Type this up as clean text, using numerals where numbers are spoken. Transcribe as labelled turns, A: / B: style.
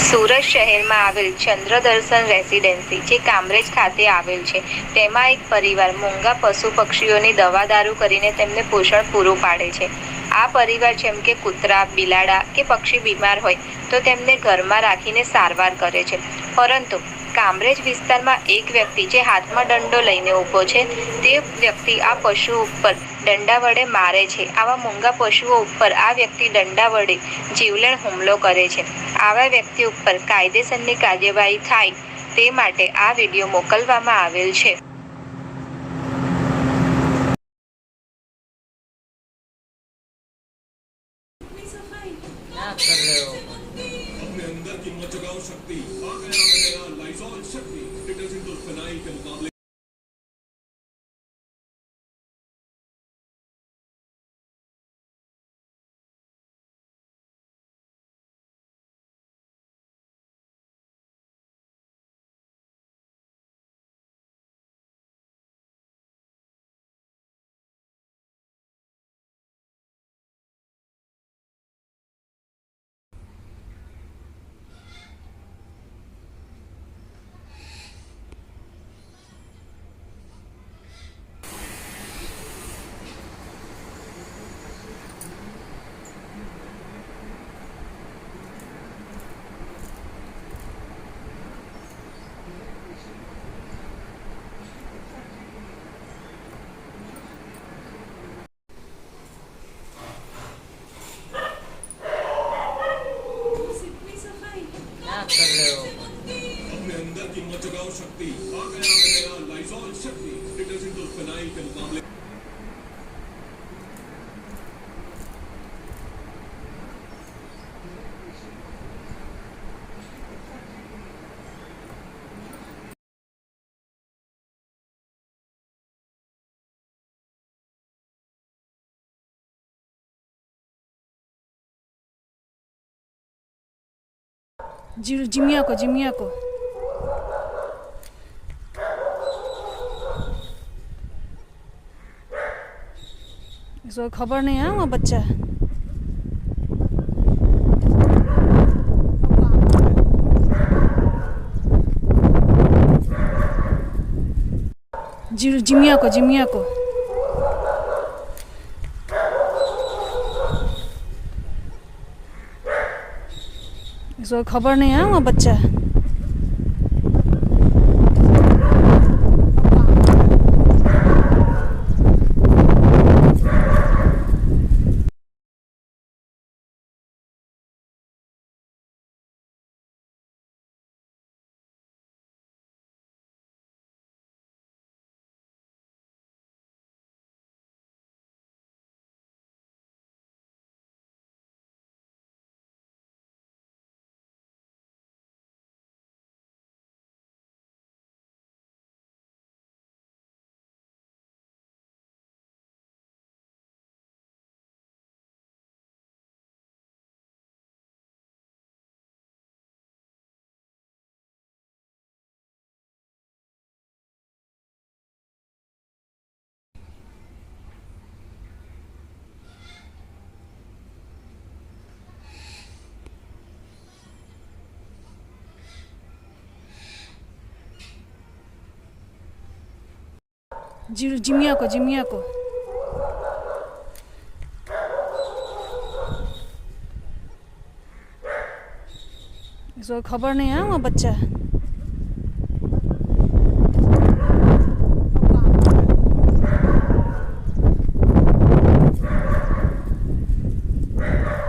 A: સુરત શહેરમાં આવેલ ચંદ્રદર્શન રેસિડેન્સી જે કામરેજ ખાતે આવેલ છે, તેમાં એક પરિવાર મૂંગા પશુ પક્ષીઓની દવા દારૂ કરીને તેમને પોષણ પૂરું પાડે છે. આ પરિવાર જેમ કે કૂતરા, બિલાડા કે પક્ષી બીમાર હોય તો તેમને ઘરમાં રાખીને સારવાર કરે છે. પરંતુ કામરેજ વિસ્તારમાં એક વ્યક્તિ જે હાથમાં દંડો લઈને ઊભો છે, તે વ્યક્તિ આ પશુ ઉપર દંડા વડે મારે છે. આવા મૂંગા પશુઓ ઉપર આ વ્યક્તિ દંડા વડે જીવલેણ હુમલો કરે છે. આવા વ્યક્તિ ઉપર કાયદેસરની કાર્યવાહી થાય તે માટે આ વિડીયો મોકલવામાં આવેલ છે.
B: क्या कर रहे हो?
C: अपने अंदर की मत जगाओ शक्ति। आ गया है नया लाइजॉल शक्ति डिटर्जेंट और फिनाइल के मुकाबले।
B: क्या कर रहे हो?
C: अपने अंदर की मत जगाओ शक्ति। आ गया है नया लाइजॉल शक्ति डिटर्जेंट और फिनाइल के मुकाबले।
D: जिमिया को इसको खबर नहीं है वहाँ बच्चा है। जिमिया को इसको खबर नहीं है वहाँ बच्चा है। जिमिया को इसको खबर नहीं है वहाँ बच्चा है।